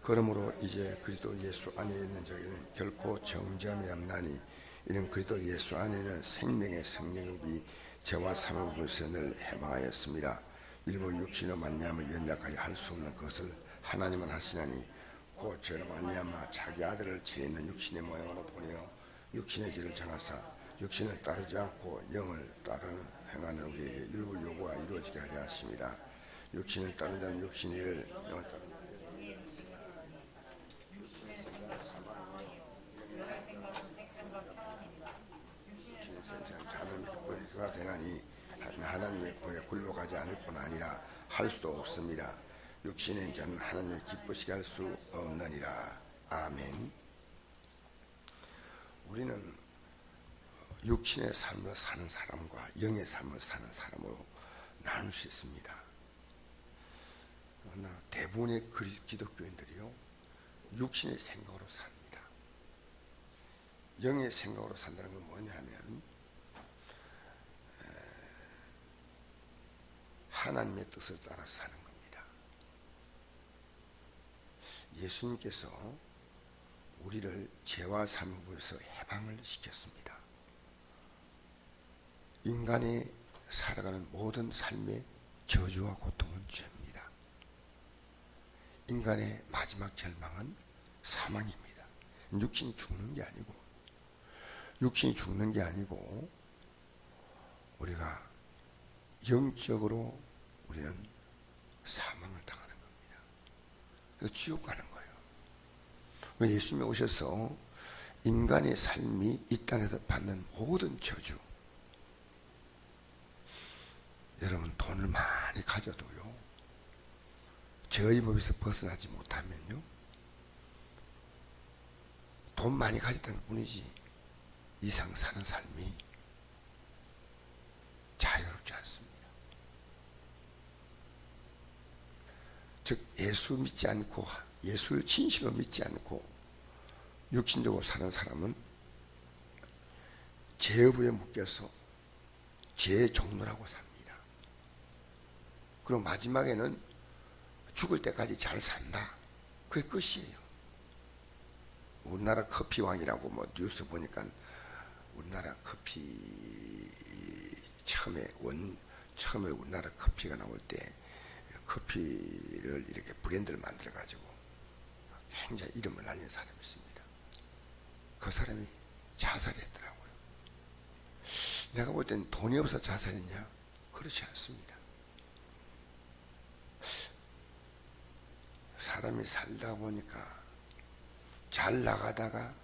그러므로 이제 그리스도 예수 안에 있는 자에게는 결코 정죄함이 없나니 이는 그리스도 예수 안에는 생명의 성령이 죄와 사망으로서 늘 해방하였습니다. 일부 육신으로 말미암아 연약하여 할 수 없는 것을 하나님은 하시나니 곧 죄로 말미암아 자기 아들을 죄 있는 육신의 모양으로 보내어 육신의 길을 정하사 육신을 따르지 않고 영을 따르는 행하는 우리에게 일부 요구가 이루어지게 하려 하십니다. 육신을 따르는 자는 육신의 일을, 영을 따르는 자는 되나니 하나님의 보에 굴복하지 않을 뿐 아니라 할 수도 없습니다. 육신의 자는 하나님을 기쁘시게 할 수 없느니라. 아멘. 우리는 육신의 삶을 사는 사람과 영의 삶을 사는 사람으로 나눌 수 있습니다. 그러나 대부분의 기독교인들이요, 육신의 생각으로 삽니다. 영의 생각으로 산다는 건 뭐냐면 하나님의 뜻을 따라서 사는 겁니다. 예수님께서 우리를 죄와 사망에서 해방을 시켰습니다. 인간이 살아가는 모든 삶의 저주와 고통은 죄입니다. 인간의 마지막 절망은 사망입니다. 육신이 죽는 게 아니고 우리가 영적으로 우리는 사망을 당하는 겁니다. 그래서 지옥 가는 거예요. 예수님이 오셔서 인간의 삶이 이 땅에서 받는 모든 저주, 여러분 돈을 많이 가져도요, 죄의 법에서 벗어나지 못하면요, 돈 많이 가졌다는 뿐이지 이상 사는 삶이 자유롭지 않습니다. 즉 예수 믿지 않고, 예수를 진실로 믿지 않고 육신적으로 사는 사람은 죄의부에 묶여서 죄의 종노라고 삽니다. 그럼 마지막에는 죽을 때까지 잘 산다, 그게 끝이에요. 우리나라 커피왕이라고 뭐 뉴스 보니까 우리나라 커피 처음에 우리나라 커피가 나올 때 커피를 이렇게 브랜드를 만들어 가지고 굉장히 이름을 날린 사람이 있습니다. 그 사람이 자살했더라고요. 내가 볼 땐 돈이 없어 자살했냐? 그렇지 않습니다. 사람이 살다 보니까 잘 나가다가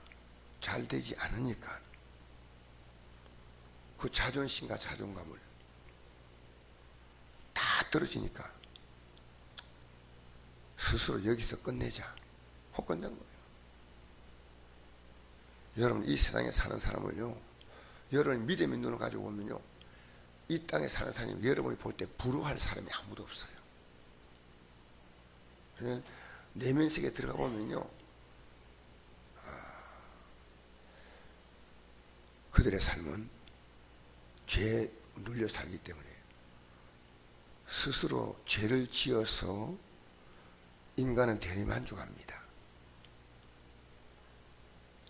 잘 되지 않으니까 그 자존심과 자존감을 다 떨어지니까 스스로 여기서 끝내자 혹 끝낸 거예요. 여러분 이 세상에 사는 사람을요, 여러분이 믿음의 눈을 가지고 보면요, 이 땅에 사는 사람이 여러분이 볼 때 부러워할 사람이 아무도 없어요. 그냥 내면 세계에 들어가 보면요, 그들의 삶은 죄에 눌려 살기 때문에 스스로 죄를 지어서 인간은 대리만족합니다.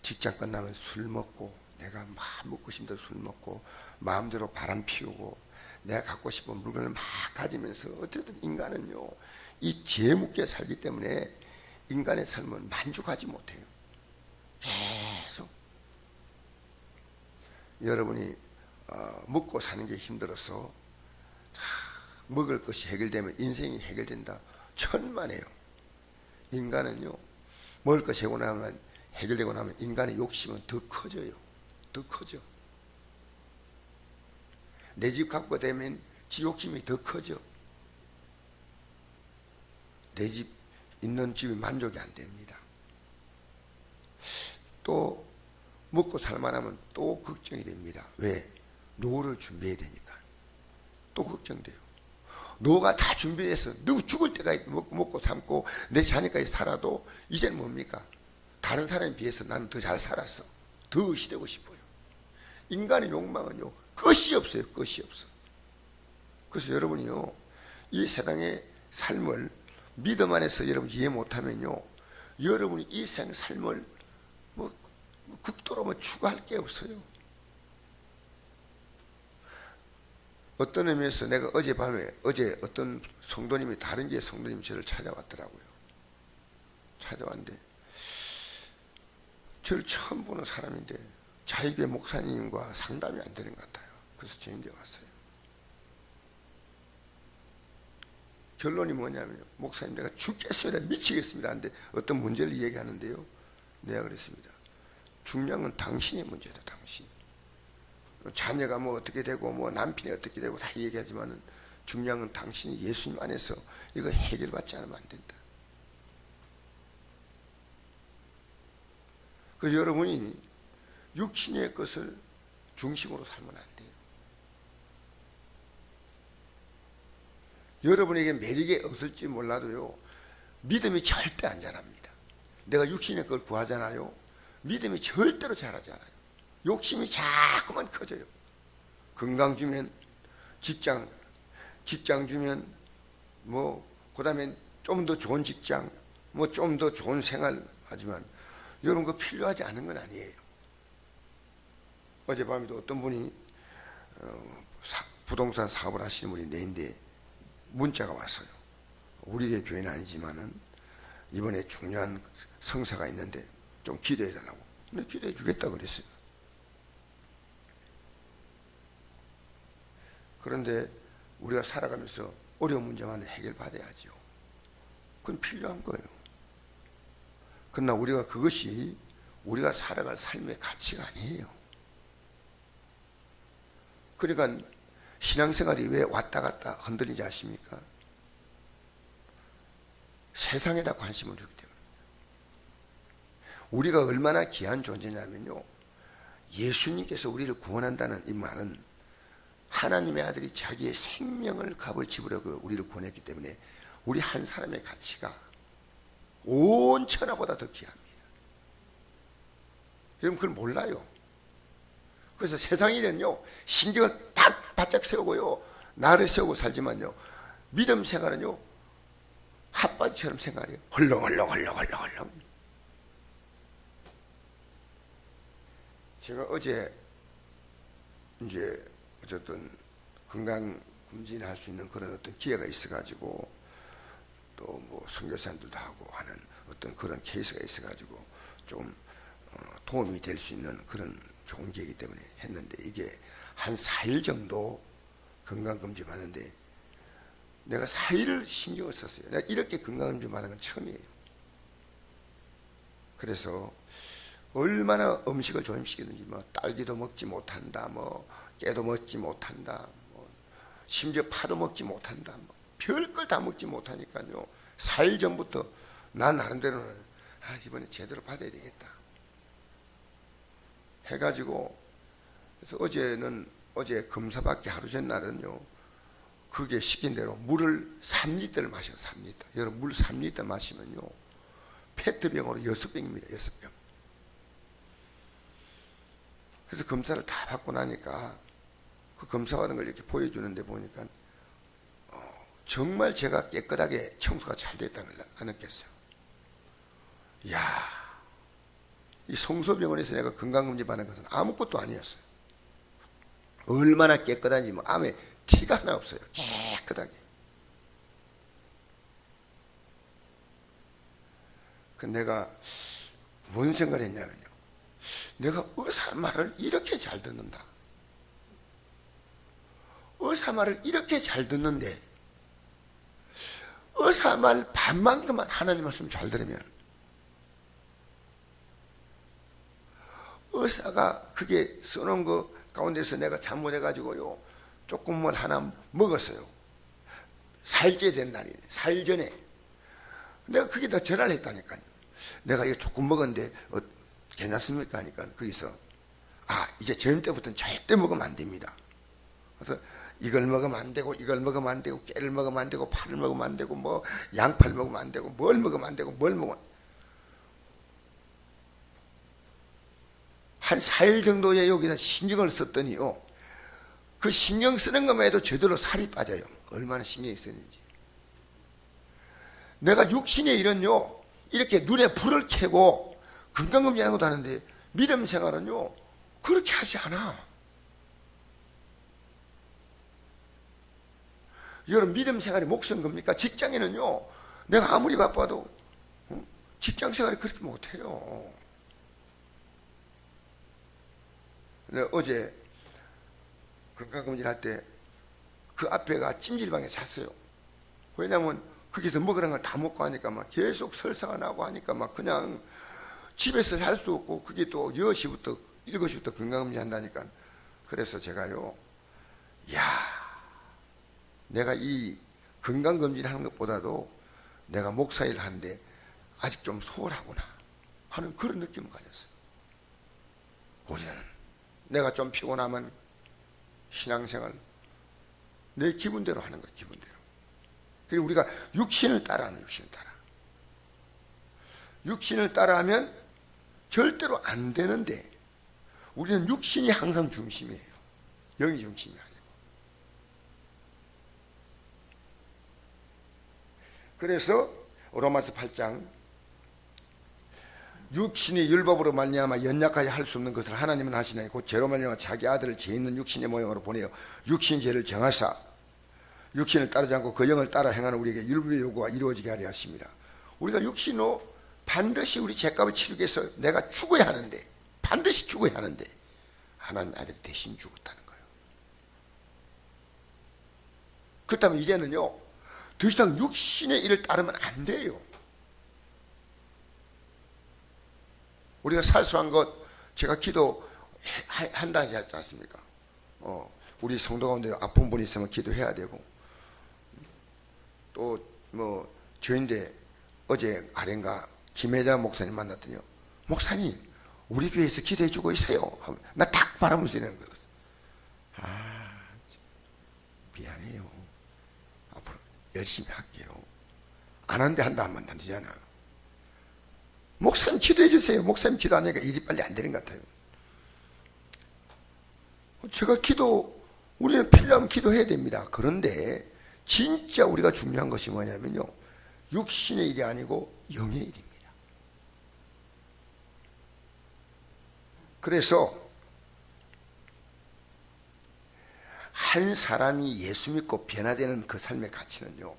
직장 끝나면 술 먹고, 내가 막 먹고 싶은 술 먹고, 마음대로 바람 피우고, 내가 갖고 싶은 물건을 막 가지면서, 어쨌든 인간은요, 이 죄에 묶여 살기 때문에 인간의 삶은 만족하지 못해요. 계속 여러분이 먹고 사는 게 힘들어서 먹을 것이 해결되면 인생이 해결된다, 천만에요. 인간은요, 먹을 것이 해결되고 나면 인간의 욕심은 더 커져요. 더 커져. 내 집 갖고 되면 지 욕심이 더 커져. 내 집 있는 집이 만족이 안 됩니다. 또 먹고 살만하면 또 걱정이 됩니다. 왜? 노후를 준비해야 되니까. 또 걱정돼요. 노후가 다 준비해서 누구 죽을 때까지 먹고 삼고 내 자녀까지 살아도 이제는 뭡니까? 다른 사람에 비해서 나는 더 잘 살았어. 더 의시되고 싶어요. 인간의 욕망은요, 끝이 없어요. 끝이 없어. 그래서 여러분이요, 이 세상의 삶을 믿음 안에서 여러분 이해 못하면요, 여러분이 이 삶을 뭐 극도로 뭐 추구할 게 없어요. 어떤 의미에서 내가 어제 어떤 성도님이, 다른 교회 성도님이 저를 찾아왔더라고요. 찾아왔는데 저를 처음 보는 사람인데 자기의 목사님과 상담이 안 되는 것 같아요. 그래서 저에게 왔어요. 결론이 뭐냐면요, 목사님 내가 죽겠습니다, 미치겠습니다 하는데 어떤 문제를 얘기하는데요, 내가 그랬습니다. 중요한 건 당신의 문제다. 당신. 자녀가 뭐 어떻게 되고 뭐 남편이 어떻게 되고 다 얘기하지만은 중요한 건 당신이 예수님 안에서 이거 해결받지 않으면 안 된다. 그래서 여러분이 육신의 것을 중심으로 살면 안 돼요. 여러분에게 매력이 없을지 몰라도요, 믿음이 절대 안 자랍니다. 내가 육신의 걸 구하잖아요, 믿음이 절대로 자라지 않아요. 욕심이 자꾸만 커져요. 건강 주면 직장 주면 뭐 그다음에 좀 더 좋은 직장, 뭐 좀 더 좋은 생활 하지만 여러분 그 필요하지 않은 건 아니에요. 어젯밤에도 어떤 분이 부동산 사업을 하시는 분이 내인데 문자가 왔어요. 우리 교회는 아니지만은 이번에 중요한 성사가 있는데 좀 기도해 달라고. 근데 기도해 주겠다 그랬어요. 그런데 우리가 살아가면서 어려운 문제만 해결받아야죠. 그건 필요한 거예요. 그러나 우리가 그것이 우리가 살아갈 삶의 가치가 아니에요. 그러니까 신앙생활이 왜 왔다 갔다 흔들리지 아십니까? 세상에다 관심을 주기 때문에. 우리가 얼마나 귀한 존재냐면요, 예수님께서 우리를 구원한다는 이 말은 하나님의 아들이 자기의 생명을 값을 지불하고 우리를 구원했기 때문에 우리 한 사람의 가치가 온 천하보다 더 귀합니다. 여러분 그걸 몰라요. 그래서 세상이는요, 신경을 딱 바짝 세우고요, 나를 세우고 살지만요, 믿음 생활은요 핫바지처럼 생활해요. 헐렁헐렁. 제가 어제 이제 어쨌든 건강검진할 수 있는 그런 어떤 기회가 있어가지고 또 뭐 선교사님들도 하고 하는 어떤 그런 케이스가 있어가지고 좀 도움이 될 수 있는 그런 좋은 기회이기 때문에 했는데, 이게 한 4일 정도 건강검진 받는데 내가 4일을 신경을 썼어요. 내가 이렇게 건강검진 받은 건 처음이에요. 그래서 얼마나 음식을 조심시키는지, 뭐 딸기도 먹지 못한다, 뭐 깨도 먹지 못한다, 뭐 심지어 파도 먹지 못한다, 뭐 별걸 다 먹지 못하니까요, 4일 전부터 난 나름대로는 이번에 제대로 받아야 되겠다 해가지고, 그래서 어제 검사받기 하루 전날은요, 그게 시킨 대로 물을 3리터를 마셔요. 3리터. 여러분 물 3리터 마시면요 페트병으로 6병입니다. 6병. 그래서 검사를 다 받고 나니까 그 검사받은 걸 이렇게 보여주는데 보니까 정말 제가 깨끗하게 청소가 잘 됐다는 걸 느꼈어요. 이야, 이 성소병원에서 내가 건강검진 받는 것은 아무것도 아니었어요. 얼마나 깨끗한지 뭐 암에 티가 하나 없어요. 깨끗하게. 그 내가 뭔 생각을 했냐면요, 내가 의사 말을 이렇게 잘 듣는다. 의사 말을 이렇게 잘 듣는데 의사 말 반만큼만 하나님 말씀 잘 들으면 의사가 그게 써놓은 거 가운데서 내가 잘못해가지고요 조금 뭘 하나 먹었어요. 4일째 된 날이네. 4일 전에 내가 그게 다 전화를 했다니까요. 내가 이거 조금 먹었는데 괜찮습니까 하니까 거기서 이제 저녁 때부터는 절대 먹으면 안 됩니다. 그래서 이걸 먹으면 안 되고 이걸 먹으면 안 되고 깨를 먹으면 안 되고 파를 먹으면 안 되고 뭐 양파를 먹으면 안 되고 뭘 먹으면 안 되고 뭘 먹으면 한 4일 정도에 여기다 신경을 썼더니요, 그 신경 쓰는 것만 해도 제대로 살이 빠져요. 얼마나 신경이 쓰는지. 내가 육신의 일은요 이렇게 눈에 불을 켜고 건강검진하는 것도 하는데 믿음 생활은요 그렇게 하지 않아. 여러분 믿음 생활이 몫은 겁니까? 직장인은요 내가 아무리 바빠도 직장 생활이 그렇게 못해요. 어제 건강검진 할 때 그 앞에가 찜질방에 잤어요. 왜냐면 거기서 먹으라는 걸 다 먹고 하니까 막 계속 설사가 나고 하니까 막 그냥 집에서 살 수 없고 그게 또 10시부터 7시부터 건강검진 한다니까. 그래서 제가요 야 내가 이 건강검진 하는 것보다도 내가 목사일 하는데 아직 좀 소홀하구나 하는 그런 느낌을 가졌어요. 우리는 내가 좀 피곤하면 신앙생활 내 기분대로 하는 거예요. 기분대로. 그리고 우리가 육신을 따라하는 육신을 따라. 육신을 따라하면 절대로 안 되는데 우리는 육신이 항상 중심이에요. 영이 중심이 아니고. 그래서 로마서 8장 육신이 율법으로 말미암아 연약하게 할 수 없는 것을 하나님은 하시나니 곧 죄로 말미암아 자기 아들을 죄 있는 육신의 모형으로 보내어 육신 죄를 정하사 육신을 따르지 않고 그 영을 따라 행하는 우리에게 율법의 요구가 이루어지게 하려 하십니다. 우리가 육신으로 반드시 우리 죄값을 치르기 위해서 내가 죽어야 하는데 반드시 죽어야 하는데 하나님 아들이 대신 죽었다는 거예요. 그렇다면 이제는요 더 이상 육신의 일을 따르면 안 돼요. 우리가 사소한 것 제가 기도한다 하지 않습니까? 우리 성도 가운데 아픈 분이 있으면 기도해야 되고 또 뭐 저인데 어제 아련가 김혜자 목사님 만났더니요 목사님 우리 교회에서 기도해 주고 있어요. 나 딱 바라보면서 이러는 거예요. 미안해요. 앞으로 열심히 할게요. 안 한데 한다 하면 안 되잖아. 목사님 기도해 주세요. 목사님 기도 안 하니까 일이 빨리 안 되는 것 같아요. 제가 우리는 필요하면 기도해야 됩니다. 그런데 진짜 우리가 중요한 것이 뭐냐면요 육신의 일이 아니고 영의 일입니다. 그래서 한 사람이 예수 믿고 변화되는 그 삶의 가치는요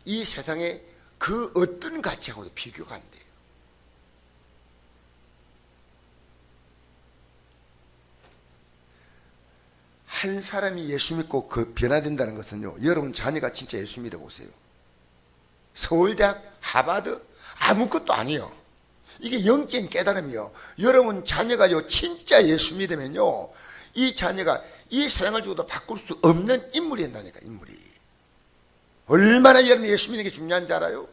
이 세상의 그 어떤 가치하고도 비교가 안 돼요. 한 사람이 예수 믿고 그 변화된다는 것은요 여러분 자녀가 진짜 예수 믿어보세요. 서울대학 하버드 아무것도 아니에요. 이게 영적인 깨달음이요. 여러분 자녀가요 진짜 예수 믿으면요 이 자녀가 이 세상을 주고도 바꿀 수 없는 인물이 된다니까. 인물이 얼마나 여러분 예수 믿는 게 중요한지 알아요?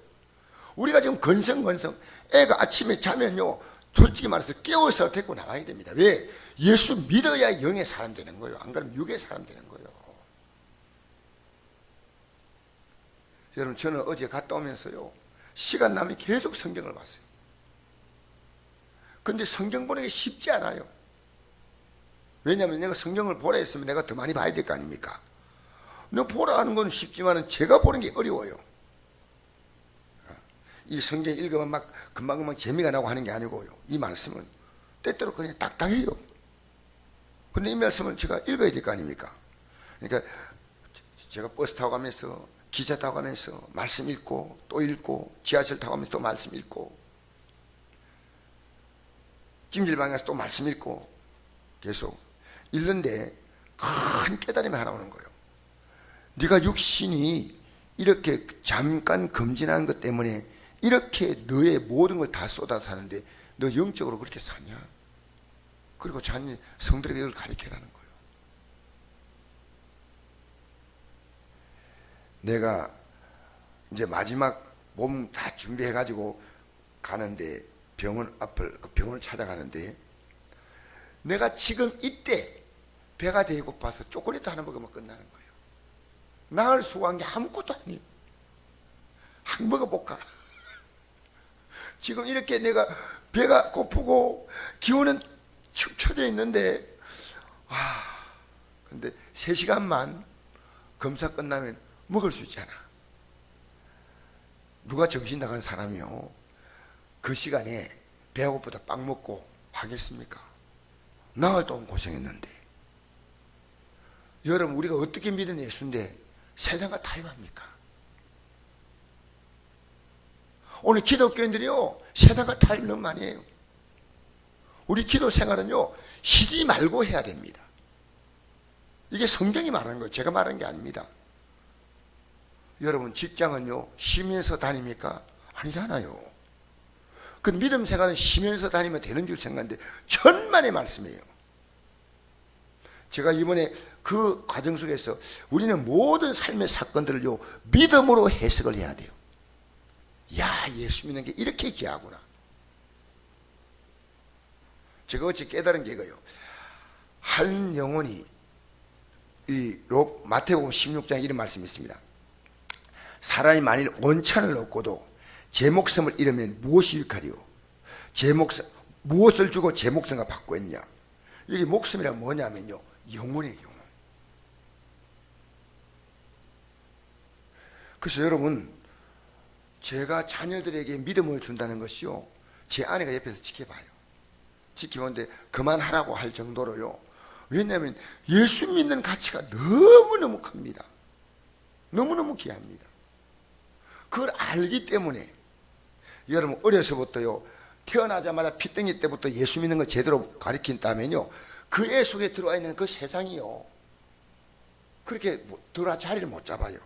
우리가 지금 건성건성 애가 아침에 자면요 솔직히 말해서 깨워서 데리고 나와야 됩니다. 왜? 예수 믿어야 영의 사람 되는 거예요. 안 그러면 육의 사람 되는 거예요. 여러분 저는 어제 갔다 오면서요 시간 나면 계속 성경을 봤어요. 근데 성경 보는 게 쉽지 않아요. 왜냐하면 내가 성경을 보라 했으면 내가 더 많이 봐야 될 거 아닙니까? 내가 보라 하는 건 쉽지만 제가 보는 게 어려워요. 이 성경 읽으면 막 금방금방 재미가 나고 하는 게 아니고요 이 말씀은 때때로 그냥 딱딱해요. 근데 이 말씀을 제가 읽어야 될 거 아닙니까? 그러니까 제가 버스 타고 가면서 기차 타고 가면서 말씀 읽고 또 읽고 지하철 타고 가면서 또 말씀 읽고 찜질방에 가서 또 말씀 읽고 계속 읽는데 큰 깨달음이 하나 오는 거예요. 네가 육신이 이렇게 잠깐 검진하는 것 때문에 이렇게 너의 모든 걸 다 쏟아서 사는데 너 영적으로 그렇게 사냐? 그리고 자녀 성들에게 이걸 가르쳐라는 거예요. 내가 이제 마지막 몸 다 준비해 가지고 가는데 병원 앞을 그 병원을 찾아가는데 내가 지금 이때 배가 되게 고파서 초콜릿 하나 먹으면 끝나는 거예요. 나을 수고한 게 아무것도 아니에요. 한 먹어볼까? 지금 이렇게 내가 배가 고프고 기운은 축 처져 있는데 근데 3시간만 검사 끝나면 먹을 수 있잖아. 누가 정신 나간 사람이요 그 시간에 배고프다 빵 먹고 하겠습니까? 나흘 동안 고생했는데. 여러분, 우리가 어떻게 믿은 예수인데 세상과 타협합니까? 오늘 기독교인들이요, 세상과 타협 너무 많이 해요. 우리 기도 생활은요, 쉬지 말고 해야 됩니다. 이게 성경이 말하는 거예요. 제가 말하는 게 아닙니다. 여러분, 직장은요, 쉬면서 다닙니까? 아니잖아요. 그 믿음 생활은 쉬면서 다니면 되는 줄 생각하는데 천만의 말씀이에요. 제가 이번에 그 과정 속에서 우리는 모든 삶의 사건들을요, 믿음으로 해석을 해야 돼요. 야, 예수 믿는 게 이렇게 귀하구나. 제가 어찌 깨달은 게 이거예요. 한 영혼이, 마태복음 16장 이런 말씀이 있습니다. 사람이 만일 원천을 얻고도 제 목숨을 잃으면 무엇이 유익하리요? 무엇을 주고 제 목숨과 바꾸었냐? 이게 목숨이란 뭐냐면요, 영혼이에요, 영혼. 그래서 여러분, 제가 자녀들에게 믿음을 준다는 것이요, 제 아내가 옆에서 지켜봐요. 지켜보는데 그만하라고 할 정도로요. 왜냐하면 예수 믿는 가치가 너무너무 큽니다. 너무너무 귀합니다. 그걸 알기 때문에 여러분, 어려서부터요, 태어나자마자 피덩이 때부터 예수 믿는 걸 제대로 가르친다면요, 그 애 속에 들어와 있는 그 세상이요, 그렇게 들어와 자리를 못 잡아요.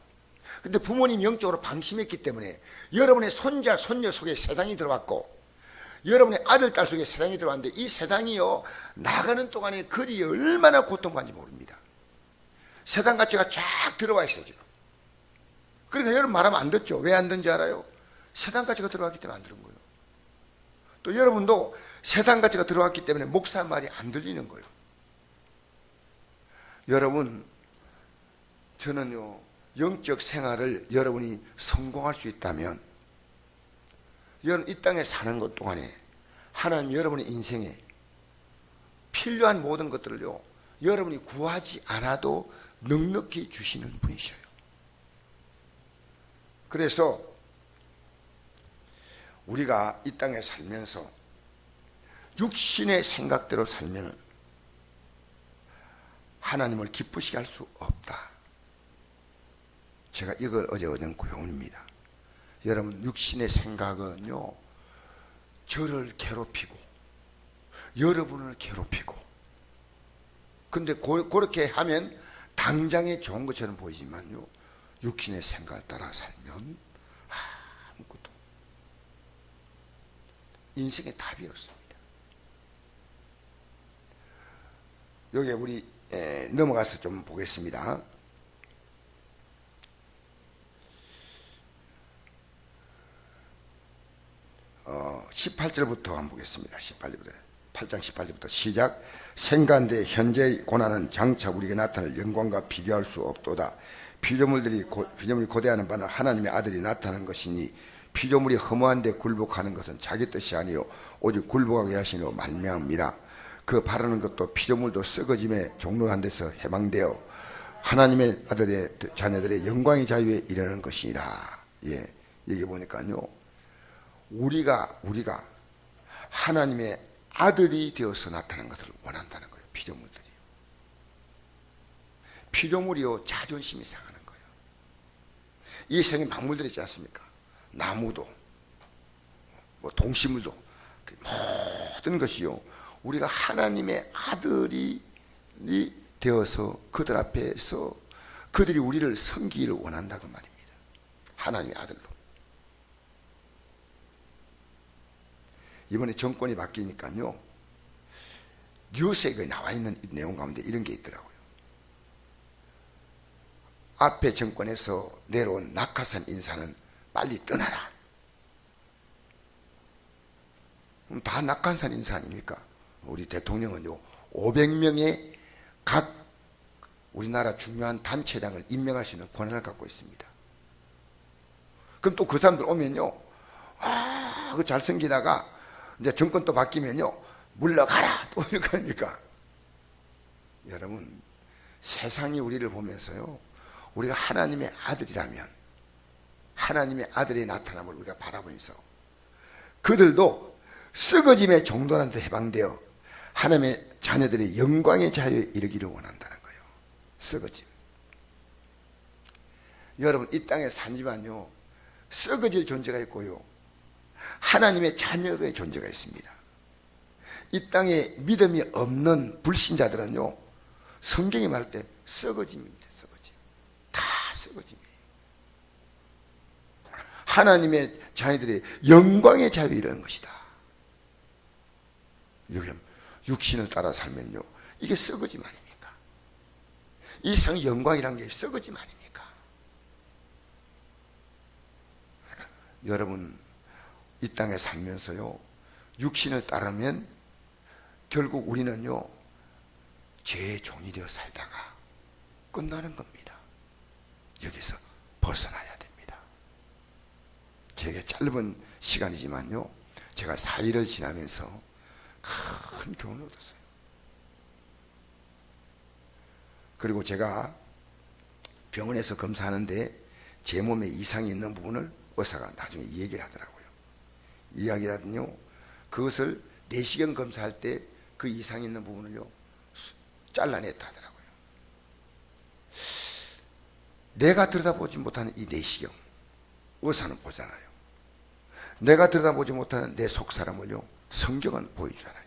근데 부모님 영적으로 방심했기 때문에 여러분의 손자, 손녀 속에 세상이 들어왔고, 여러분의 아들, 딸 속에 세상이 들어왔는데, 이 세상이요, 나가는 동안에 그리 얼마나 고통받는지 모릅니다. 세상 가치가 쫙 들어와 있어요, 지금. 그러니까 여러분 말하면 안 듣죠. 왜 안 듣는지 알아요? 세상 가치가 들어왔기 때문에 안 들은 거예요. 또 여러분도 세상 가치가 들어왔기 때문에 목사 말이 안 들리는 거예요. 여러분, 저는요, 영적 생활을 여러분이 성공할 수 있다면, 여러분 이 땅에 사는 것 동안에 하나님 여러분의 인생에 필요한 모든 것들을요, 여러분이 구하지 않아도 넉넉히 주시는 분이셔요. 그래서 우리가 이 땅에 살면서 육신의 생각대로 살면 하나님을 기쁘시게 할 수 없다. 제가 이걸 어제 얻은 교훈입니다. 여러분, 육신의 생각은요, 저를 괴롭히고 여러분을 괴롭히고, 근데 그렇게 하면 당장에 좋은 것처럼 보이지만요, 육신의 생각을 따라 살면 아무것도, 인생의 답이 없습니다. 여기에 우리 넘어가서 좀 보겠습니다. 18절부터 한번 보겠습니다. 18절부터. 8장 18절부터 시작. 생간대 현재의 고난은 장차 우리에게 나타날 영광과 비교할 수 없도다. 피조물이 고대하는 바는 하나님의 아들이 나타나는 것이니, 피조물이 허무한데 굴복하는 것은 자기 뜻이 아니요 오직 굴복하게 하시는 말미암이라. 그 바라는 것도 피조물도 썩어짐에 종로한 데서 해방되어 하나님의 아들의 자녀들의 영광의 자유에 이르는 것이라. 예, 여기 보니까요, 우리가 하나님의 아들이 되어서 나타나는 것을 원한다는 거예요. 피조물들이요. 피조물이요, 자존심이 상하는 거예요. 이 세상에 만물들이 있지 않습니까? 나무도, 동식물도, 모든 것이요, 우리가 하나님의 아들이 되어서 그들 앞에서 그들이 우리를 섬기기를 원한다고 말입니다. 하나님의 아들로. 이번에 정권이 바뀌니까요, 뉴스에 나와 있는 내용 가운데 이런 게 있더라고요. 앞에 정권에서 내려온 낙하산 인사는 빨리 떠나라. 그럼 다 낙하산 인사 아닙니까? 우리 대통령은요, 500명의 각 우리나라 중요한 단체장을 임명할 수 있는 권한을 갖고 있습니다. 그럼 또 그 사람들 오면요, 그 잘생기다가 이제 정권 또 바뀌면요, 물러가라! 또 이렇게 하니까. 여러분, 세상이 우리를 보면서요, 우리가 하나님의 아들이라면, 하나님의 아들의 나타남을 우리가 바라보면서 그들도 썩어짐의 종들한테 해방되어 하나님의 자녀들의 영광의 자유에 이르기를 원한다는 거예요. 썩어짐. 여러분, 이 땅에 사지만요, 썩어질 존재가 있고요, 하나님의 자녀의 존재가 있습니다. 이 땅에 믿음이 없는 불신자들은요, 성경이 말할 때 썩어짐입니다. 썩어짐. 다 썩어짐이에요. 하나님의 자녀들의 영광의 자유에 이르는 것이다. 육신을 따라 살면요, 이게 썩어짐 아닙니까? 이 세상 영광이란 게 썩어짐 아닙니까? 여러분, 이 땅에 살면서요, 육신을 따르면 결국 우리는요, 죄의 종이 되어 살다가 끝나는 겁니다. 여기서 벗어나야 됩니다. 제게 짧은 시간이지만요, 제가 4일을 지나면서 큰 교훈을 얻었어요. 그리고 제가 병원에서 검사하는데 제 몸에 이상이 있는 부분을 의사가 나중에 얘기를 하더라고요. 이야기하더니요, 그것을 내시경 검사할 때 그 이상이 있는 부분을요, 잘라냈다 하더라고요. 내가 들여다보지 못하는 이 내시경, 의사는 보잖아요. 내가 들여다보지 못하는 내 속사람을요, 성경은 보여주잖아요.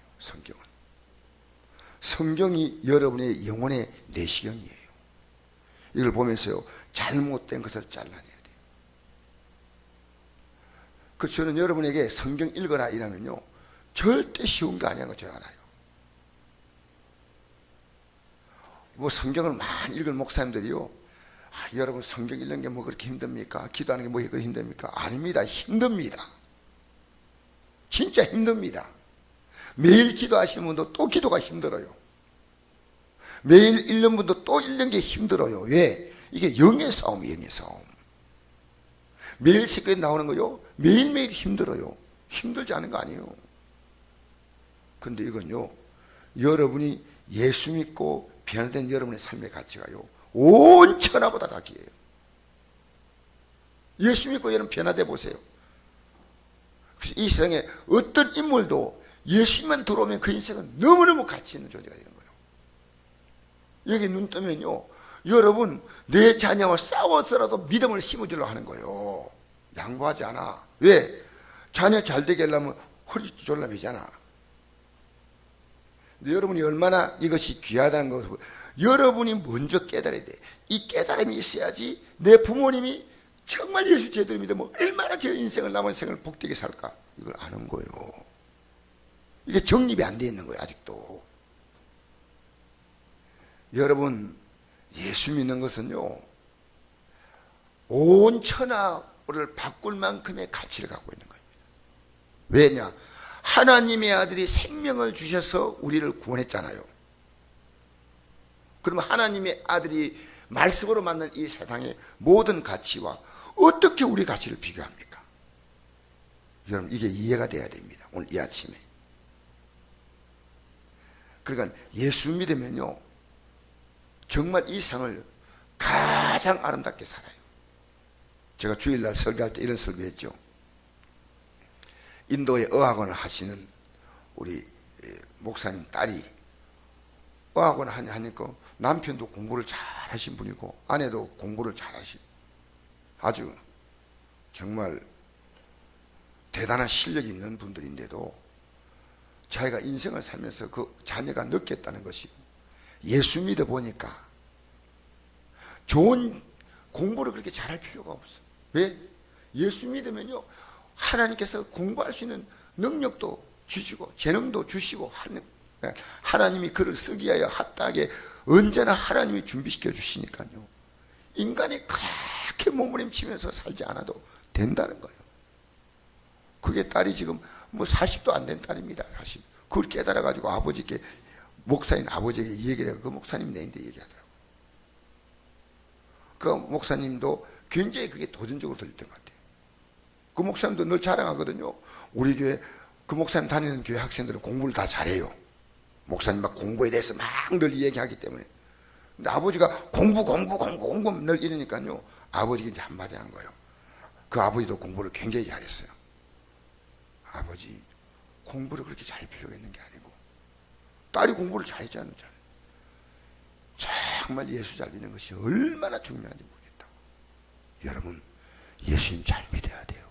성경이 여러분의 영혼의 내시경이에요. 이걸 보면서요, 잘못된 것을 잘라내야 돼요. 그래서 저는 여러분에게 성경 읽어라 이러면요, 절대 쉬운 게 아니라는 걸 제가 알아요. 뭐 성경을 많이 읽은 목사님들이요, 여러분 성경 읽는 게 뭐 그렇게 힘듭니까? 기도하는 게 뭐 그렇게 힘듭니까? 아닙니다. 힘듭니다. 진짜 힘듭니다. 매일 기도하시는 분도 또 기도가 힘들어요. 매일 읽는 분도 또 읽는 게 힘들어요. 왜? 이게 영의 싸움이에요. 영의 싸움. 매일 새벽에 나오는 거요, 매일매일 힘들어요. 힘들지 않은 거 아니에요. 그런데 이건요, 여러분이 예수 믿고 변화된 여러분의 삶의 가치가요, 온 천하보다 다 귀해요. 예수 믿고 여러분 변화돼 보세요. 이 세상에 어떤 인물도 예수만 들어오면 그 인생은 너무너무 가치 있는 존재가 되는 거예요. 여기 눈 뜨면요, 여러분 내 자녀와 싸워서라도 믿음을 심어주려고 하는 거예요. 양보하지 않아. 왜? 자녀 잘 되게 하려면 허리 졸라매잖아. 근데 여러분이 얼마나 이것이 귀하다는 것을 여러분이 먼저 깨달아야 돼. 이 깨달음이 있어야지 내 부모님이 정말 예수 제대로 믿으면 얼마나 제 인생을, 남은 생을 복되게 살까, 이걸 아는 거예요. 이게 정립이 안 돼 있는 거예요, 아직도. 여러분, 예수 믿는 것은요, 온 천하를 바꿀 만큼의 가치를 갖고 있는 겁니다. 왜냐? 하나님의 아들이 생명을 주셔서 우리를 구원했잖아요. 그러면 하나님의 아들이 말씀으로 만든 이 세상의 모든 가치와 어떻게 우리 가치를 비교합니까? 여러분, 이게 이해가 돼야 됩니다. 오늘 이 아침에. 그러니까 예수 믿으면요, 정말 이 상을 가장 아름답게 살아요. 제가 주일날 설교할 때 이런 설교했죠. 인도에 어학원을 하시는 우리 목사님 딸이 어학원을 하니까 남편도 공부를 잘 하신 분이고 아내도 공부를 잘 하시고 아주 정말 대단한 실력이 있는 분들인데도 자기가 인생을 살면서 그 자녀가 느꼈다는 것이, 예수 믿어 보니까 좋은 공부를 그렇게 잘할 필요가 없어. 왜? 예수 믿으면요, 하나님께서 공부할 수 있는 능력도 주시고 재능도 주시고 하나님이 그를 쓰기 위하여 합당하게 언제나 하나님이 준비시켜 주시니까요, 인간이 그렇게 몸부림치면서 살지 않아도 된다는 거예요. 그게 딸이 지금 뭐 40도 안 된 딸입니다. 40. 그걸 깨달아 가지고 아버지께, 목사인 아버지에게 얘기를 해서 그 목사님 내인데 얘기하더라고요. 그 목사님도 굉장히 그게 도전적으로 들렸던 것 같아요. 그 목사님도 늘 자랑하거든요. 우리 교회, 그 목사님 다니는 교회 학생들은 공부를 다 잘해요. 목사님 막 공부에 대해서 막 늘 얘기하기 때문에. 근데 아버지가 공부 늘 이러니까요, 아버지가 이제 한마디 한 거예요. 그 아버지도 공부를 굉장히 잘했어요. 아버지, 공부를 그렇게 잘할 필요가 있는 게 아니고 딸이 공부를 잘했지 않는지 정말 예수 잘 믿는 것이 얼마나 중요한지 모르겠다고. 여러분, 예수님 잘 믿어야 돼요.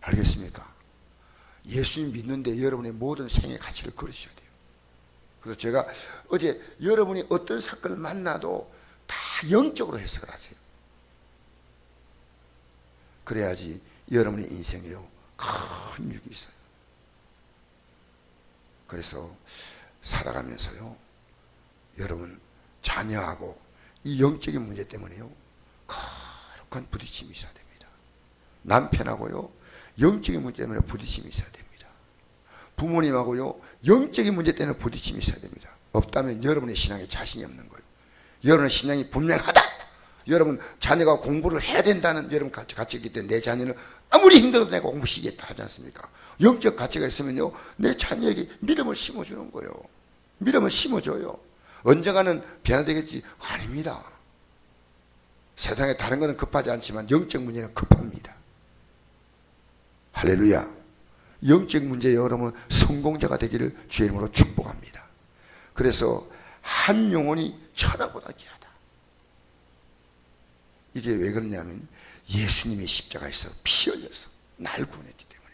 알겠습니까? 예수님 믿는데 여러분의 모든 생의 가치를 걸으셔야 돼요. 그래서 제가 어제 여러분이 어떤 사건을 만나도 다 영적으로 해석을 하세요. 그래야지 여러분의 인생에요 큰 유익이 있어요. 그래서 살아가면서요 여러분 자녀하고 이 영적인 문제 때문에요 거룩한 부딪힘이 있어야 됩니다. 남편하고요 영적인 문제 때문에 부딪힘이 있어야 됩니다. 부모님하고요 영적인 문제 때문에 부딪힘이 있어야 됩니다. 없다면 여러분의 신앙에 자신이 없는 거예요. 여러분의 신앙이 분명하다, 여러분 자녀가 공부를 해야 된다는 여러분 가치가 때문에 내 자녀는 아무리 힘들어도 내가 공부 시키겠다 하지 않습니까? 영적 가치가 있으면요 내 자녀에게 믿음을 심어주는 거예요. 믿음을 심어줘요. 언젠가는 변화되겠지? 아닙니다. 세상에 다른 것은 급하지 않지만 영적 문제는 급합니다. 할렐루야. 영적 문제에 여러분 성공자가 되기를 주의 이름으로 축복합니다. 그래서 한 영혼이 천하보다 귀하다. 이게 왜 그러냐면 예수님이 십자가에서 피 흘려서 날 구원했기 때문에.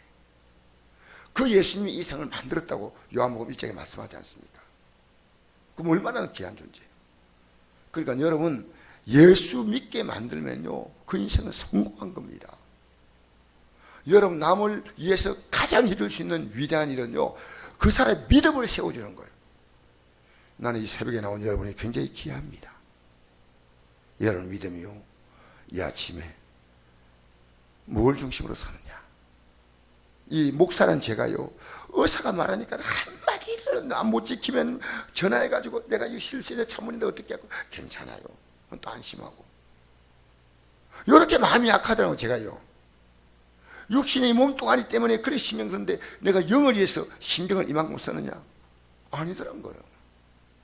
그 예수님이 이 세상을 만들었다고 요한복음 1장에 말씀하지 않습니까? 그럼 얼마나 귀한 존재예요. 그러니까 여러분 예수 믿게 만들면요 그 인생은 성공한 겁니다. 여러분 남을 위해서 가장 해줄 수 있는 위대한 일은요 그 사람의 믿음을 세워주는 거예요. 나는 이 새벽에 나온 여러분이 굉장히 귀합니다. 여러분 믿음이요 이 아침에 뭘 중심으로 사느냐. 이 목사란 제가요 의사가 말하니까 한마디를 못 지키면 전화해가지고 내가 이 실수에 참으는데 어떻게 하고 괜찮아요 또 안심하고 이렇게 마음이 약하더라고요. 제가요 육신의 몸뚱아리 때문에 그래 신경 쓰는데 내가 영을 위해서 신경을 이만큼 쓰느냐? 아니더란 거예요.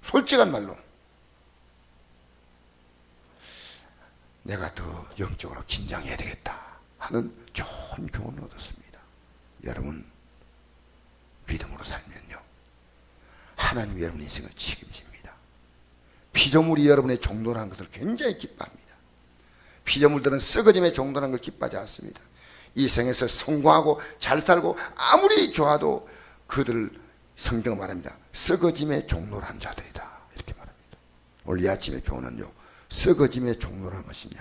솔직한 말로 내가 더 영적으로 긴장해야 되겠다 하는 좋은 교훈을 얻었습니다. 여러분 믿음으로 살면요 하나님이 여러분 인생을 책임집니다. 피조물이 여러분의 종도라는 것을 굉장히 기뻐합니다. 피조물들은 썩어짐의 종도라는 걸 기뻐하지 않습니다. 이 생에서 성공하고 잘 살고 아무리 좋아도 그들을 성경은 말합니다. 썩어짐의 종로란 자들이다 이렇게 말합니다. 오늘 이 아침의 교훈은요 썩어짐의 종로란 것이냐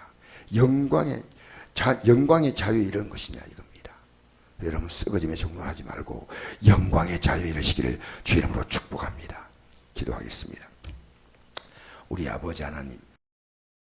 영광의 자유에 이르는 것이냐 이겁니다. 여러분 썩어짐의 종로를 하지 말고 영광의 자유에 이르시기를 주의 이름으로 축복합니다. 기도하겠습니다. 우리 아버지 하나님,